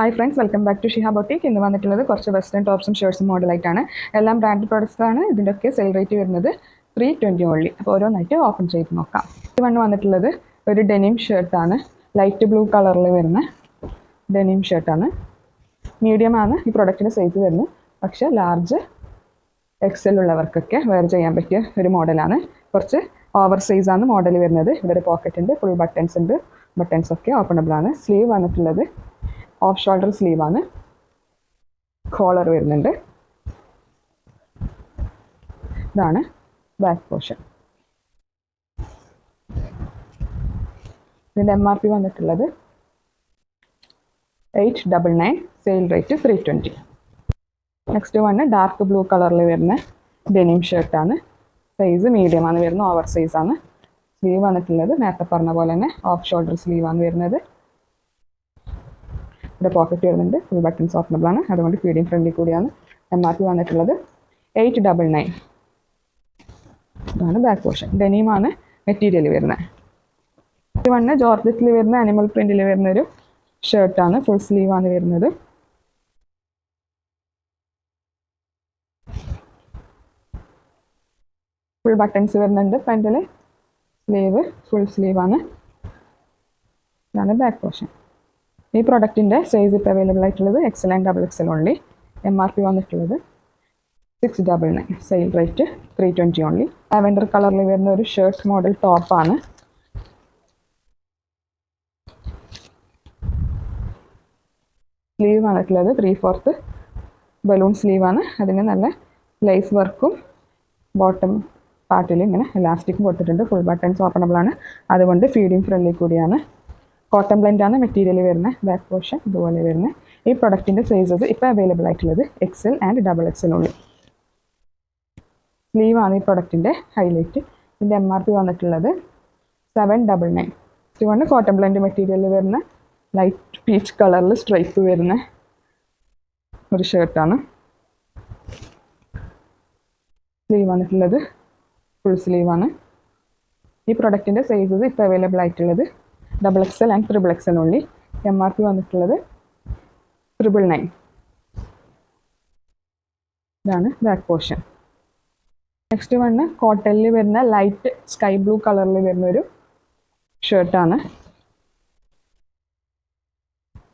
Hi friends, welcome back to Shiha boutique. ഇന്ന് വന്നിട്ടുള്ളത് കുറച്ച് വെസ്റ്റേൺ ടോപ്സും ഷർട്ട്സും മോഡലായിട്ടാണ്. എല്ലാം ബ്രാൻഡ് പ്രോഡക്റ്റ്സ് ആണ്. ഇതിൻ്റെയൊക്കെ സെയിൽ റേറ്റ് വരുന്നത് 320 ഓൺലി. അപ്പോൾ ഓരോന്നായിട്ട് ഓപ്പൺ ചെയ്ത് നോക്കാം. ഇത് വന്നിട്ടുള്ളത് ഒരു ഡെനിം ഷർട്ടാണ്. ലൈറ്റ് ബ്ലൂ കളറിൽ വരുന്ന ഡെനിം ഷർട്ടാണ്. മീഡിയം ആണ് ഈ പ്രൊഡക്റ്റിൻ്റെ സൈസ് വരുന്നത്. പക്ഷേ ലാർജ് എക്സൽ ഉള്ളവർക്കൊക്കെ വെയർ ചെയ്യാൻ പറ്റിയ ഒരു മോഡലാണ്. കുറച്ച് ഓവർ സൈസാണ് മോഡൽ വരുന്നത്. ഇവിടെ ഒരു പോക്കറ്റ് ഉണ്ട്, ഫുൾ ബട്ടൺസ് ഉണ്ട്. ബട്ടൺസ് ഒക്കെ ഓപ്പണബിൾ ആണ്. സ്ലീവ് വന്നിട്ടുള്ളത് ഓഫ് ഷോൾഡർ സ്ലീവ് ആണ്. കോളർ വരുന്നുണ്ട്. ഇതാണ് ബാക്ക് പോർഷൻ. ഇതിൻ്റെ MRP വന്നിട്ടുള്ളത് 899, sale rate 320. Next one dark blue കളറിൽ വരുന്ന ഡെനിം ഷർട്ടാണ്. സൈസ് മീഡിയം ആണ് വരുന്നത്, ഓവർ സൈസ് ആണ്. സ്ലീവ് വന്നിട്ടുള്ളത് നേരത്തെ പറഞ്ഞ പോലെ തന്നെ ഓഫ് ഷോൾഡർ സ്ലീവ് ആണ് വരുന്നത്. ഇവിടെ പോക്കറ്റ് വരുന്നുണ്ട്, ഫുൾ ബട്ടൺസ് ഓപ്പണബിൾ ആണ്. അതുകൊണ്ട് ഫീഡിങ് ഫ്രണ്ട്ലി കൂടിയാണ്. MRP വന്നിട്ടുള്ളത് 899. ഇതാണ് ബാക്ക് പോർഷൻ. ഡെനിമാണ് മെറ്റീരിയൽ വരുന്നത്. ഇത് വന്ന് ജോർജറ്റിൽ വരുന്ന അനിമൽ പ്രിന്റിൽ വരുന്നൊരു ഷർട്ടാണ്. ഫുൾ സ്ലീവ് ആണ് വരുന്നത്. ഫുൾ ബട്ടൺസ് വരുന്നുണ്ട് ഫ്രണ്ടിൽ. സ്ലീവ് ഫുൾ സ്ലീവ് ആണ്. ഇതാണ് ബാക്ക് പോർഷൻ. ഈ പ്രൊഡക്റ്റിൻ്റെ സൈസ് ഇപ്പോൾ അവൈലബിൾ ആയിട്ടുള്ളത് XL and XXL only. MRP വന്നിട്ടുള്ളത് 699, സെയിൽ റേറ്റ് 320 ഓൺലി. ലാവെൻഡർ കളറിൽ വരുന്ന ഒരു ഷർട്ട് മോഡൽ ടോപ്പാണ്. സ്ലീവ് വന്നിട്ടുള്ളത് 3/4 ബലൂൺ സ്ലീവാണ്. അതിന് നല്ല ലേസ് വർക്കും ബോട്ടം പാർട്ടിൽ ഇങ്ങനെ ഇലാസ്റ്റിക്കും കൊടുത്തിട്ടുണ്ട്. ഫുൾ ബട്ടൺസ് ഓപ്പണബിൾ ആണ്. അതുകൊണ്ട് ഫീഡിങ് ഫ്രണ്ട്ലി കൂടിയാണ്. കോട്ടൺ ബ്ലെൻഡ് ആണ് മെറ്റീരിയൽ വരുന്നത്. ബാക്ക് പോർഷൻ ഇതുപോലെ വരുന്നത്. ഈ പ്രൊഡക്റ്റിൻ്റെ സൈസസ് ഇപ്പോൾ അവൈലബിൾ ആയിട്ടുള്ളത് XL ആൻഡ് XXL ഉള്ളൂ. സ്ലീവ് ആണ് ഈ പ്രൊഡക്റ്റിൻ്റെ ഹൈലൈറ്റ്. ഇതിൻ്റെ MRP വന്നിട്ടുള്ളത് 799. ഇതുകൊണ്ട് കോട്ടൺ ബ്ലെൻഡ് മെറ്റീരിയൽ വരുന്ന ലൈറ്റ് പീച്ച് കളറിൽ സ്ട്രൈപ്പ് വരുന്ന ഒരു ഷർട്ടാണ്. സ്ലീവ് വന്നിട്ടുള്ളത് ഫുൾ സ്ലീവാണ്. ഈ പ്രൊഡക്റ്റിൻ്റെ സൈസസ് ഇപ്പോൾ അവൈലബിൾ ആയിട്ടുള്ളത് XXL and XXL only. MRP വന്നിട്ടുള്ളത് 999. ഇതാണ് ബാക്ക് പോർഷൻ. നെക്സ്റ്റ് വണ് കോട്ടണിൽ വരുന്ന ലൈറ്റ് സ്കൈ ബ്ലൂ കളറിൽ വരുന്നൊരു ഷർട്ടാണ്.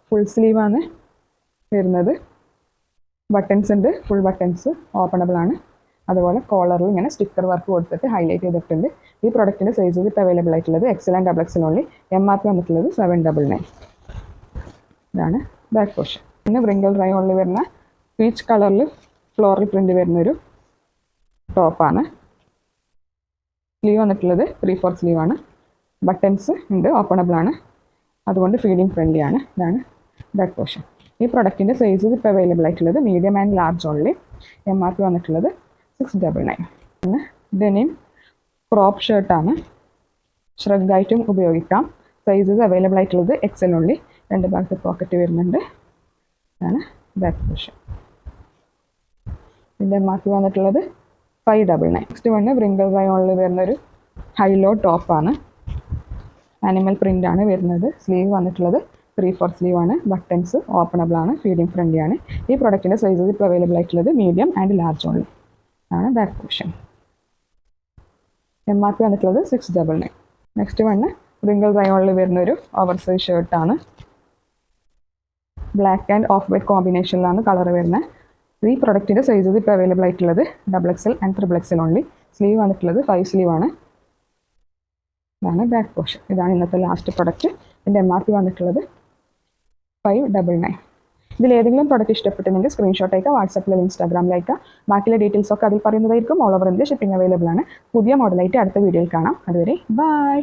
ഫുൾ സ്ലീവാണ് വരുന്നത്. ബട്ടൺസ് ഉണ്ട്, ഫുൾ ബട്ടൺസ് ഓപ്പണബിൾ ആണ്. അതുപോലെ കോളറിൽ ഇങ്ങനെ സ്റ്റിക്കർ വർക്ക് കൊടുത്തിട്ട് ഹൈലൈറ്റ് ചെയ്തിട്ടുണ്ട്. ഈ പ്രൊഡക്റ്റിൻ്റെ സൈസസ് ഇപ്പോൾ അവൈലബിൾ ആയിട്ടുള്ളത് XL and XXL only. MRP വന്നിട്ടുള്ളത് 799. ഇതാണ് ബാക്ക് പോർഷൻ. പിന്നെ വ്രിങ്കിൾ റയോണിൽ വരുന്ന പീച്ച് കളറിൽ ഫ്ലോറൽ പ്രിൻ്റ് വരുന്നൊരു ടോപ്പാണ്. സ്ലീവ് വന്നിട്ടുള്ളത് 3/4 സ്ലീവാണ്. ബട്ടൺസ് ഉണ്ട്, ഓപ്പണബിൾ ആണ്. അതുകൊണ്ട് ഫീഡിങ് ഫ്രണ്ട്ലി ആണ്. ഇതാണ് ബാക്ക് പോർഷൻ. ഈ പ്രൊഡക്റ്റിൻ്റെ സൈസസ് ഇപ്പോൾ അവൈലബിൾ ആയിട്ടുള്ളത് medium and large only. MRP വന്നിട്ടുള്ളത് 699. പിന്നെ ഡെനിം ക്രോപ്പ് ഷർട്ടാണ്. ഷ്രഗായിട്ടും ഉപയോഗിക്കാം. സൈസസ് അവൈലബിൾ ആയിട്ടുള്ളത് XL ഓൺലി. രണ്ട് ഭാഗത്ത് പോക്കറ്റ് വരുന്നുണ്ട്. ഇതാണ് ബാക്ക് പോർഷൻ. ഇതിൻ്റെ MRP വന്നിട്ടുള്ളത് 599. നെക്സ്റ്റ് വണ് വ്രിങ്കിൾ റയോണിൽ വരുന്നൊരു ഹൈലോ ടോപ്പാണ്. ആനിമൽ പ്രിൻ്റ് ആണ് വരുന്നത്. സ്ലീവ് വന്നിട്ടുള്ളത് 3/4 സ്ലീവാണ്. ബട്ടൺസ് ഓപ്പണബിൾ ആണ്. ഫീഡിങ് ഫ്രണ്ട്ലി ആണ്. ഈ പ്രൊഡക്റ്റിൻ്റെ സൈസസ് ഇപ്പോൾ അവൈലബിൾ ആയിട്ടുള്ളത് മീഡിയം ആൻഡ് ലാർജ് ഓൺലി. ആണ് ബാക്ക് പോർഷൻ. MRP വന്നിട്ടുള്ളത് 699. നെക്സ്റ്റ് വണ് വ്രിങ്കിൾ റയോണിൽ വരുന്നൊരു ഓവർ സൈസ് ഷർട്ടാണ്. ബ്ലാക്ക് ആൻഡ് ഓഫ് വൈറ്റ് കോമ്പിനേഷനിലാണ് കളർ വരുന്നത്. ഈ പ്രൊഡക്റ്റിൻ്റെ സൈസസ് ഇപ്പോൾ അവൈലബിൾ ആയിട്ടുള്ളത് XXL and XXL only. Sleeve വന്നിട്ടുള്ളത് 5 സ്ലീവാണ്. ഇതാണ് ബാക്ക് പോർഷൻ. ഇതാണ് ഇന്നത്തെ ലാസ്റ്റ് പ്രൊഡക്റ്റ്. ഇതിൻ്റെ MRP വന്നിട്ടുള്ളത് 599. ഇതിലേതെങ്കിലും പ്രൊഡക്റ്റ് ഇഷ്ടപ്പെട്ടുണ്ടെങ്കിൽ സ്ക്രീൻഷോട്ട് അയക്കുക, വാട്സാപ്പിൽ ഇൻസ്റ്റാഗ്രാമിൽ അയക്കുക. ബാക്കിയുള്ള ഡീറ്റെയിൽസ് ഒക്കെ അതിൽ പറയുന്നതായിരിക്കും. All over India shipping available ആണ്. പുതിയ മോഡലായിട്ട് അടുത്ത വീഡിയോയിൽ കാണാം. അതുവരെ ബൈ.